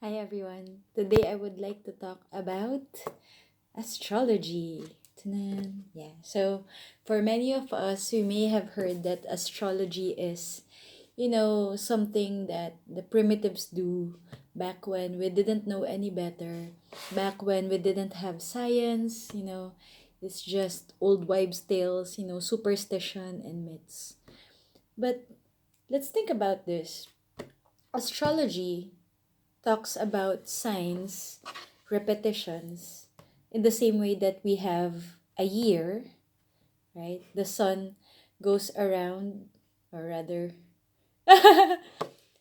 Hi everyone. Today I would like to talk about astrology. Ta-nan. Yeah. So for many of us, we may have heard that astrology is, something that the primitives do back when we didn't know any better, back when we didn't have science, it's just old wives' tales, superstition and myths. But let's think about this. Astrology talks about signs, repetitions, in the same way that we have a year, right? The sun goes around, or rather,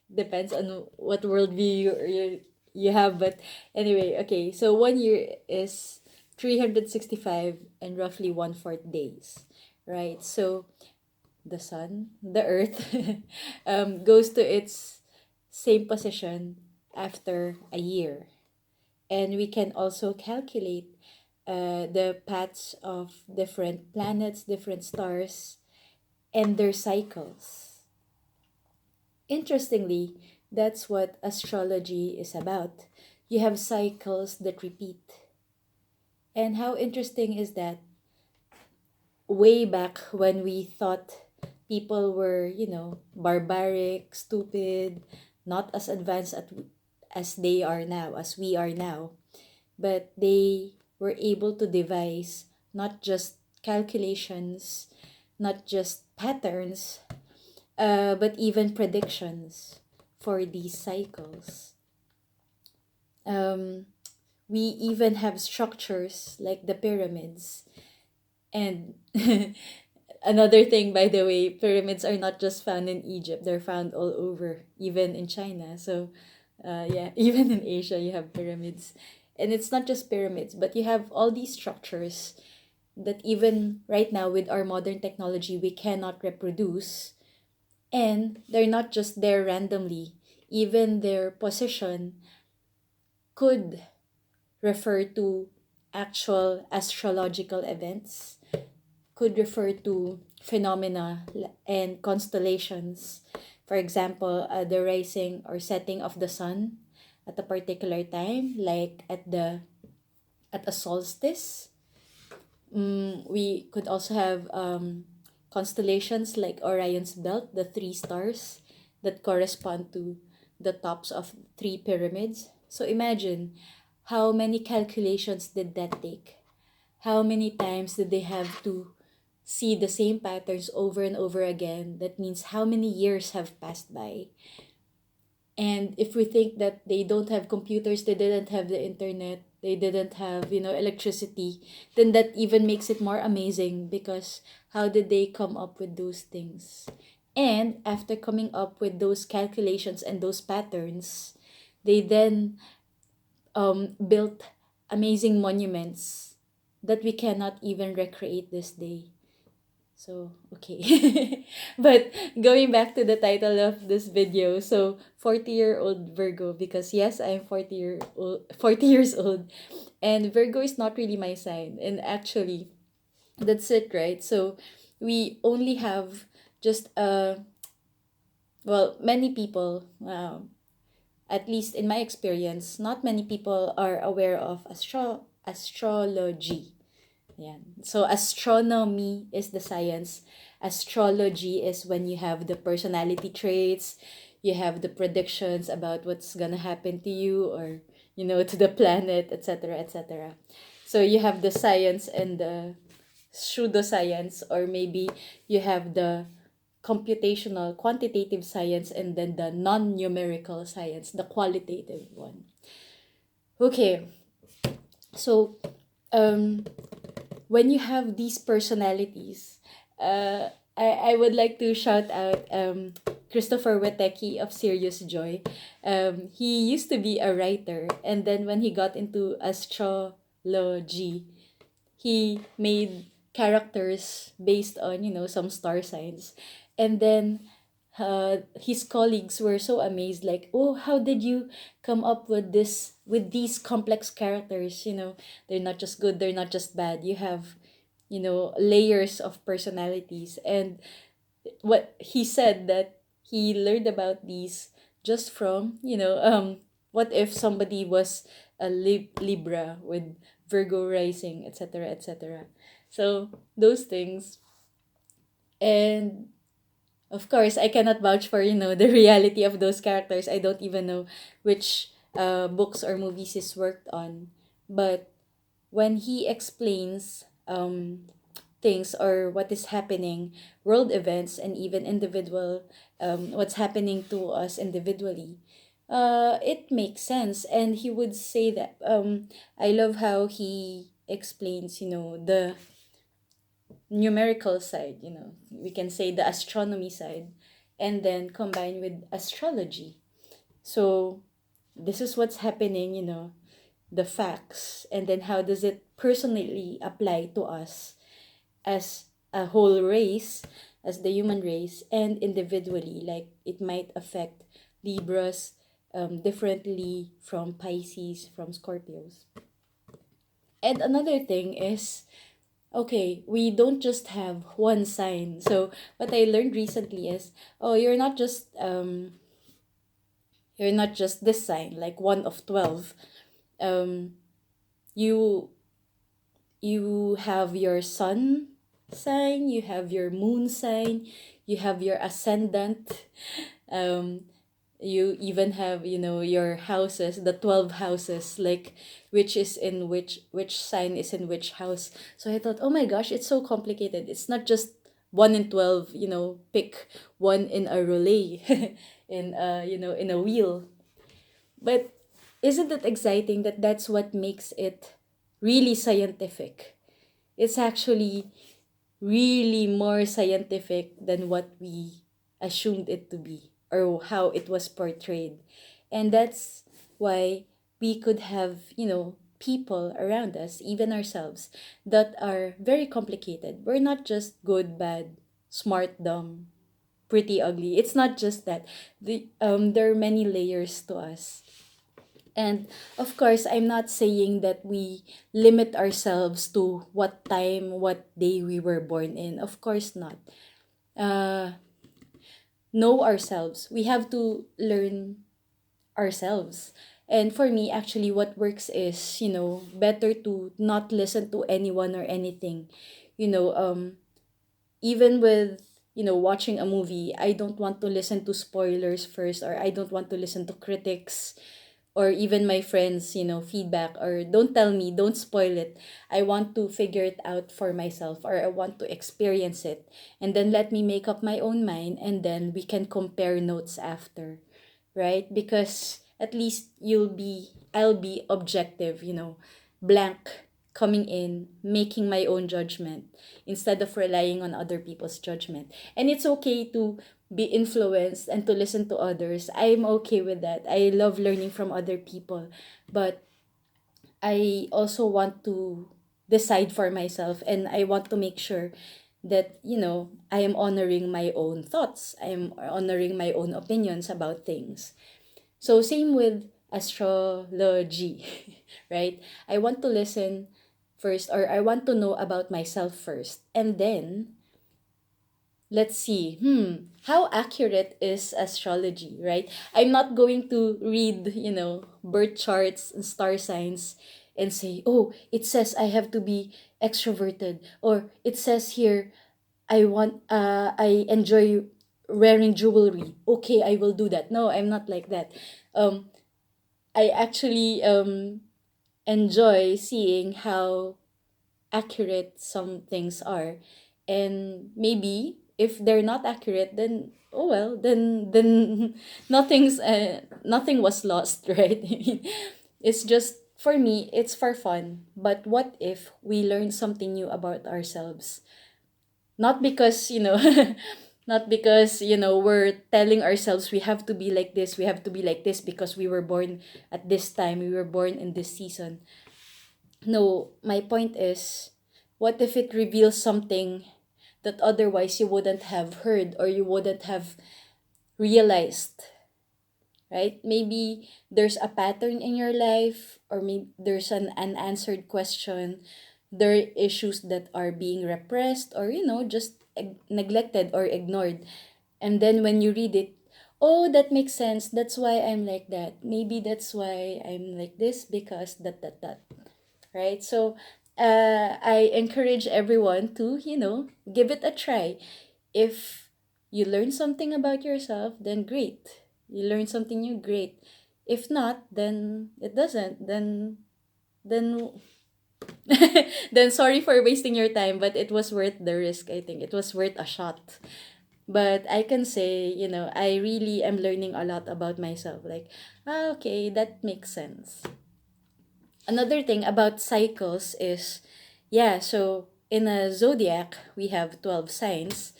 depends on what worldview you have. But anyway, okay, so 1 year is 365 and roughly one fourth days, right? So the sun, the earth, goes to its same position after a year. And we can also calculate the paths of different planets, different stars, and their cycles. Interestingly, that's what astrology is about. You have cycles that repeat. And how interesting is that way back when we thought people were, barbaric, stupid, not as advanced as they are now, as we are now, but they were able to devise not just calculations, not just patterns, but even predictions for these cycles. Um, we even have structures like the pyramids. And another thing, by the way, pyramids are not just found in Egypt, they're found all over, even in China. So, yeah, even in Asia, you have pyramids. And it's not just pyramids, but you have all these structures that even right now, with our modern technology, we cannot reproduce. And they're not just there randomly, even their position could refer to actual astrological events, could refer to phenomena and constellations. For example, the rising or setting of the sun at a particular time, like at a solstice. We could also have constellations like Orion's belt, the three stars that correspond to the tops of three pyramids. So imagine how many calculations did that take? How many times did they have to see the same patterns over and over again? That means how many years have passed by. And if we think that they don't have computers, they didn't have the internet, they didn't have, electricity, then that even makes it more amazing because how did they come up with those things? And after coming up with those calculations and those patterns, they then built amazing monuments that we cannot even recreate this day. So, okay. But going back to the title of this video, so 40-year-old Virgo, because yes, I'm 40 years old, and Virgo is not really my sign. And actually, that's it, right? So, we only have just many people, at least in my experience, not many people are aware of astrology. Yeah. So astronomy is the science. Astrology is when you have the personality traits, you have the predictions about what's gonna happen to you or to the planet, etc., etc. So you have the science and the pseudoscience, or maybe you have the computational quantitative science and then the non-numerical science, the qualitative one. Okay. So um when you have these personalities, I would like to shout out Christopher Witecki of Serious Joy. He used to be a writer, and then when he got into astrology, he made characters based on some star signs, and then his colleagues were so amazed, like, oh, how did you come up with these complex characters? They're not just good, they're not just bad, you have layers of personalities. And what he said, that he learned about these just from What if somebody was a Libra with Virgo rising, etc., etc.? So those things. And of course, I cannot vouch for, the reality of those characters. I don't even know which books or movies he's worked on. But when he explains things or what is happening, world events, and even individual, what's happening to us individually, it makes sense. And he would say that, I love how he explains, the numerical side, we can say the astronomy side, and then combined with astrology. So this is what's happening, the facts, and then how does it personally apply to us as a whole race, as the human race, and individually, like it might affect Libras differently from Pisces, from Scorpios. And another thing is, okay, we don't just have one sign. So what I learned recently is, oh, you're not just this sign, like one of 12. Um, you you have your sun sign, you have your moon sign, you have your ascendant, um, you even have, your houses, the 12 houses, like which is in which sign is in which house. So I thought, oh my gosh, it's so complicated. It's not just 1 in 12, pick one in a relay, in a wheel. But isn't it exciting that that's what makes it really scientific? It's actually really more scientific than what we assumed it to be or how it was portrayed. And that's why we could have, people around us, even ourselves, that are very complicated. We're not just good, bad, smart, dumb, pretty, ugly. It's not just that. There are many layers to us. And of course, I'm not saying that we limit ourselves to what time, what day we were born in. Of course not. Uh, know ourselves. We have to learn ourselves. And for me, actually, what works is, better to not listen to anyone or anything. You know, um, Even with, watching a movie, I don't want to listen to spoilers first, or I don't want to listen to critics or even my friends, feedback, or don't tell me, don't spoil it. I want to figure it out for myself, or I want to experience it. And then let me make up my own mind, and then we can compare notes after, right? Because at least I'll be objective, blank, coming in, making my own judgment instead of relying on other people's judgment. And it's okay to be influenced and to listen to others. I'm okay with that. I love learning from other people, but I also want to decide for myself, and I want to make sure that, I am honoring my own thoughts. I am honoring my own opinions about things. So same with astrology, right? I want to listen first, or I want to know about myself first, and then let's see, how accurate is astrology, right? I'm not going to read, birth charts and star signs and say, oh, it says I have to be extroverted, or it says here I enjoy wearing jewelry. Okay, I will do that. No, I'm not like that. I actually enjoy seeing how accurate some things are, and maybe if they're not accurate, then oh well, then nothing was lost, right? It's just, for me, it's for fun. But what if we learn something new about ourselves, not because, not because, we're telling ourselves we have to be like this, we have to be like this because we were born at this time, we were born in this season. No, my point is, what if it reveals something that otherwise you wouldn't have heard or you wouldn't have realized, right? Maybe there's a pattern in your life, or maybe there's an unanswered question. There are issues that are being repressed, or, just neglected or ignored. And then when you read it, Oh, that makes sense. That's why I'm like that. Maybe that's why I'm like this because that. Right? So, I encourage everyone to, give it a try. If you learn something about yourself, then great. You learn something new, great. If not, then it doesn't. Then then sorry for wasting your time, but it was worth the risk, I think. It was worth a shot. But I can say, I really am learning a lot about myself. Like, okay, that makes sense. Another thing about cycles is, yeah, so in a zodiac, we have 12 signs.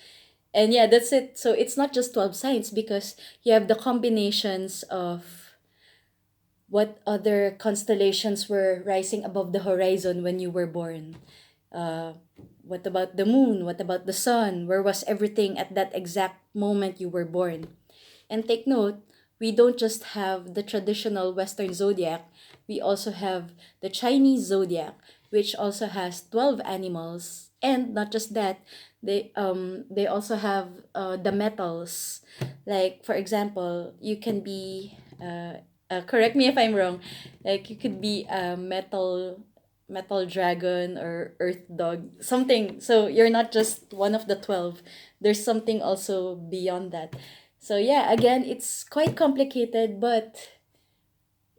And yeah, that's it. So it's not just 12 signs because you have the combinations of what other constellations were rising above the horizon when you were born. Uh, what about the moon? What about the sun? Where was everything at that exact moment you were born? And take note, we don't just have the traditional Western zodiac, we also have the Chinese zodiac, which also has 12 animals. And not just that, they also have the metals. Like, for example, you can be, correct me if I'm wrong, like, you could be a metal dragon or earth dog, something. So you're not just one of the 12. There's something also beyond that. So yeah, again, it's quite complicated, but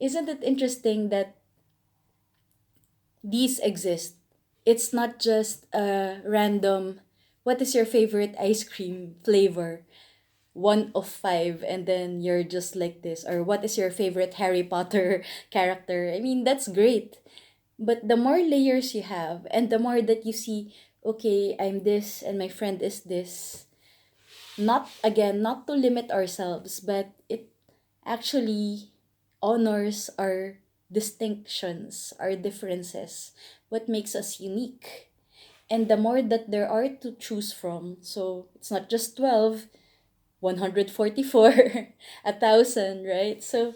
isn't it interesting that these exist? It's not just a random, what is your favorite ice cream flavor? One of five, and then you're just like this. Or what is your favorite Harry Potter character? I mean, that's great. But the more layers you have, and the more that you see, okay, I'm this, and my friend is this, not again, not to limit ourselves, but it actually honors our distinctions, our differences, what makes us unique. And the more that there are to choose from, so it's not just 12, 144, 1,000, right? So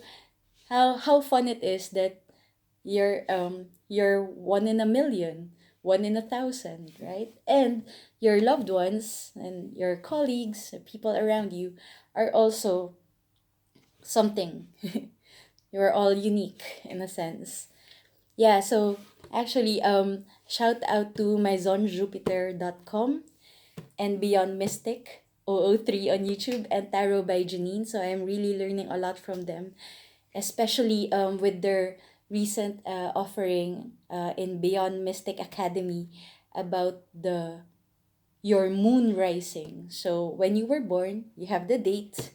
how fun it is that you're one in a million, one in 1,000, right? And your loved ones and your colleagues, people around you are also something. You're all unique in a sense. Yeah, so actually, shout out to maisonjupiter.com and Beyond Mystic 003 on YouTube and Tarot by Janine. So I'm really learning a lot from them, especially with their recent offering in Beyond Mystic Academy about the your moon rising. So when you were born, you have the date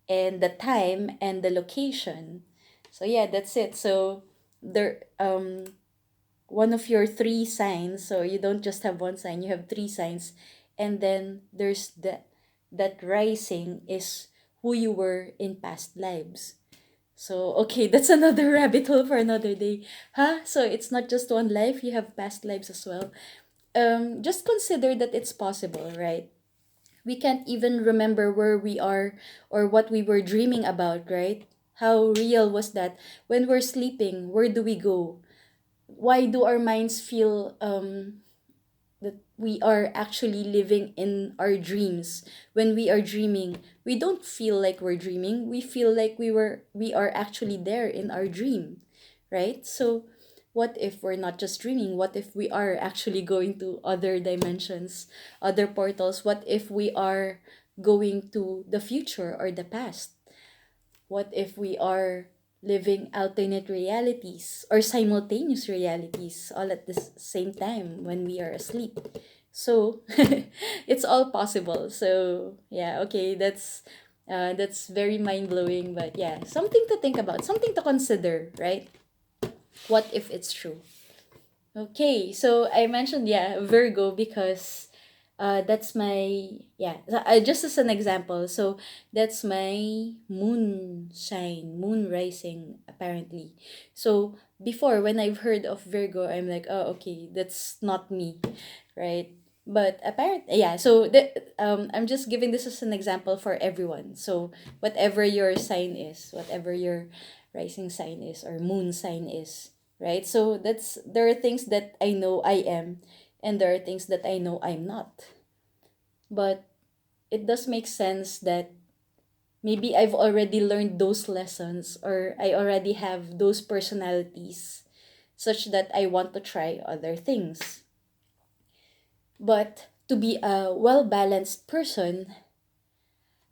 and the time and the location. So yeah, that's it. So there one of your three signs, so you don't just have one sign, you have three signs, and then there's that rising is who you were in past lives. So, okay, that's another rabbit hole for another day. Huh? So, it's not just one life, you have past lives as well. Just consider that it's possible, right? We can't even remember where we are or what we were dreaming about, right? How real was that? When we're sleeping, where do we go? Why do our minds feel that we are actually living in our dreams? When we are dreaming, we don't feel like we're dreaming, we feel like we are actually there in our dream, right? So what if we're not just dreaming? What if we are actually going to other dimensions, other portals? What if we are going to the future or the past? What if we are living alternate realities or simultaneous realities all at the same time when we are asleep? So it's all possible. So yeah, okay, that's very mind blowing, but yeah, something to think about, something to consider, right? What if it's true? Okay, so I mentioned, yeah, Virgo because that's my, yeah, just as an example. So that's my moon sign, moon rising apparently. So before, when I've heard of Virgo, I'm like, oh, okay, that's not me, right? But apparently, yeah, so I'm just giving this as an example for everyone. So whatever your sign is, whatever your rising sign is or moon sign is, right? So there are things that I know I am, and there are things that I know I'm not. But it does make sense that maybe I've already learned those lessons, or I already have those personalities such that I want to try other things. But to be a well balanced person,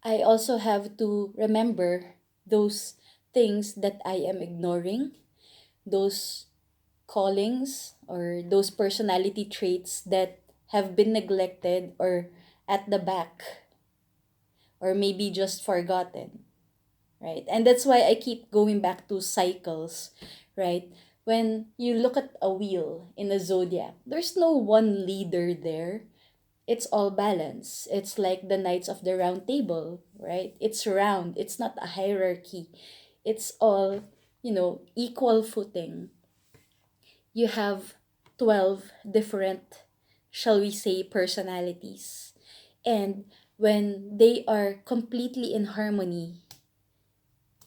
I also have to remember those things that I am ignoring, those callings or those personality traits that have been neglected or at the back, or maybe just forgotten, right? And that's why I keep going back to cycles, right? When you look at a wheel in a zodiac, there's no one leader there. It's all balance. It's like the Knights of the Round Table, right? It's round. It's not a hierarchy. It's all, equal footing. You have 12 different, shall we say, personalities. And when they are completely in harmony,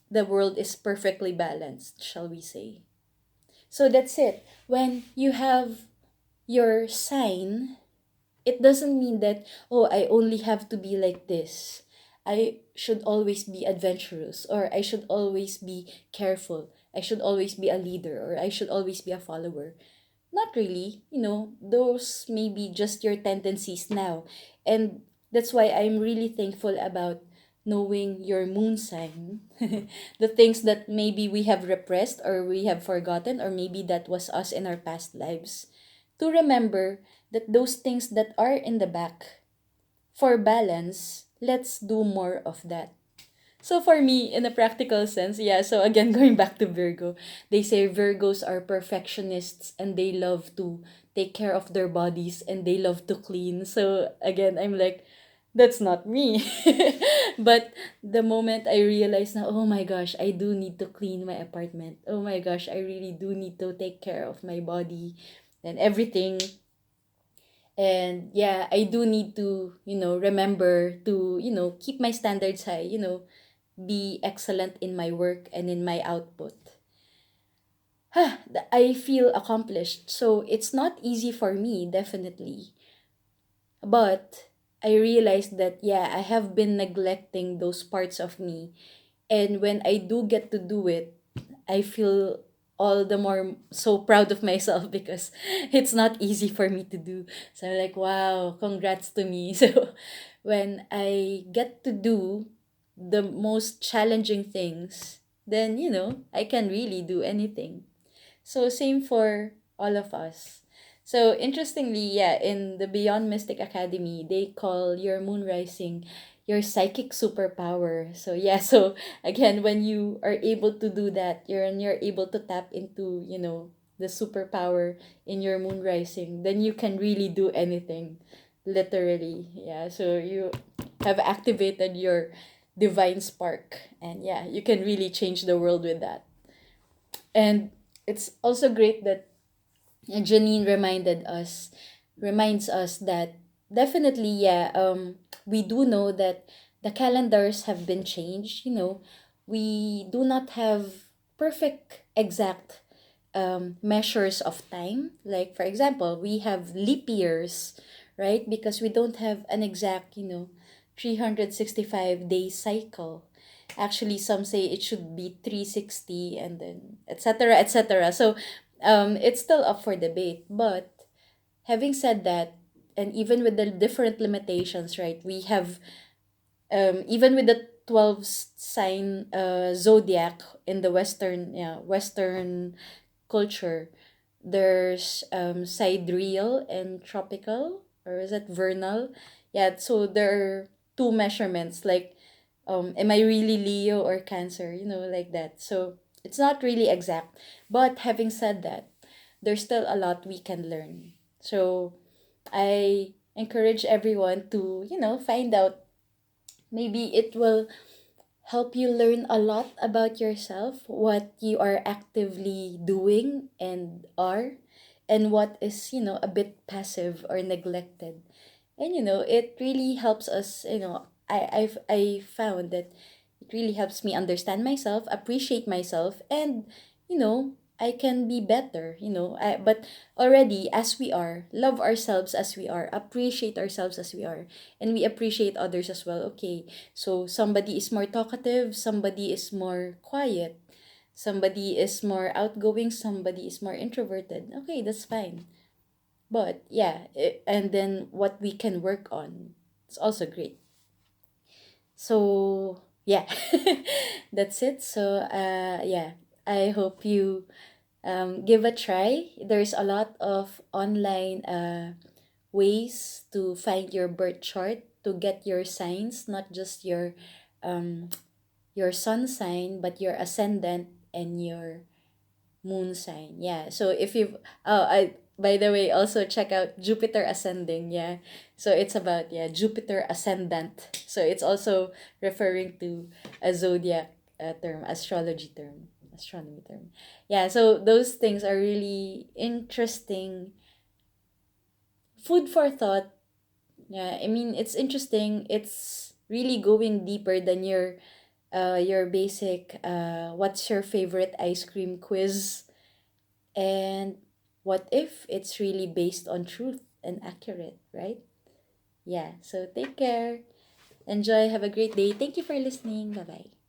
the world is perfectly balanced, shall we say. So that's it. When you have your sign, it doesn't mean that, oh, I only have to be like this. I should always be adventurous, or I should always be careful. I should always be a leader, or I should always be a follower. Not really. Those may be just your tendencies now. And that's why I'm really thankful about knowing your moon sign. The things that maybe we have repressed or we have forgotten, or maybe that was us in our past lives. To remember that those things that are in the back, for balance, let's do more of that. So for me, in a practical sense, yeah, so again, going back to Virgo, they say Virgos are perfectionists and they love to take care of their bodies and they love to clean. So again, I'm like, that's not me. But the moment I realized now, oh my gosh, I do need to clean my apartment. Oh my gosh, I really do need to take care of my body and everything. And yeah, I do need to, remember to, keep my standards high, be excellent in my work and in my output. I feel accomplished. So it's not easy for me, definitely. But I realized that, yeah, I have been neglecting those parts of me. And when I do get to do it, I feel all the more so proud of myself because it's not easy for me to do. So I'm like, wow, congrats to me. So when I get to do the most challenging things, then, I can really do anything. So same for all of us. So interestingly, yeah, in the Beyond Mystic Academy, they call your moon rising your psychic superpower. So yeah, so again, when you are able to do that, you're able to tap into, the superpower in your moon rising, then you can really do anything. Literally. Yeah. So you have activated your divine spark. And yeah, you can really change the world with that. And it's also great that Janine reminds us that definitely, yeah, we do know that the calendars have been changed. We do not have perfect, exact measures of time. Like, for example, we have leap years, right? Because we don't have an exact, 365-day cycle. Actually, some say it should be 360 and then etc. etc. So it's still up for debate. But having said that, and even with the different limitations, right, we have, even with the 12 sign zodiac in the Western culture, there's sidereal and tropical, or is it vernal? Yeah, so there are two measurements, like, am I really Leo or Cancer, like that. So it's not really exact. But having said that, there's still a lot we can learn. So I encourage everyone to, find out. Maybe it will help you learn a lot about yourself, what you are actively doing and are, and what is, a bit passive or neglected. And it really helps us, I found that it really helps me understand myself, appreciate myself, and, I can be better, but already as we are, love ourselves as we are, appreciate ourselves as we are, and we appreciate others as well. Okay, so somebody is more talkative, somebody is more quiet, somebody is more outgoing, somebody is more introverted. Okay, that's fine. But yeah, and then what we can work on, it's also great. So yeah, that's it. So yeah, I hope you give a try. There's a lot of online ways to find your birth chart, to get your signs, not just um, your sun sign, but your ascendant and your moon sign. Yeah. So if you've I by the way, also check out Jupiter ascending. Yeah. So it's about, yeah, Jupiter ascendant. So it's also referring to a zodiac term, astrology term, astronomy term. Yeah. So those things are really interesting, food for thought. Yeah. I mean, it's interesting. It's really going deeper than your basic what's your favorite ice cream quiz. And what if it's really based on truth and accurate, right? Yeah, so take care. Enjoy. Have a great day. Thank you for listening. Bye bye.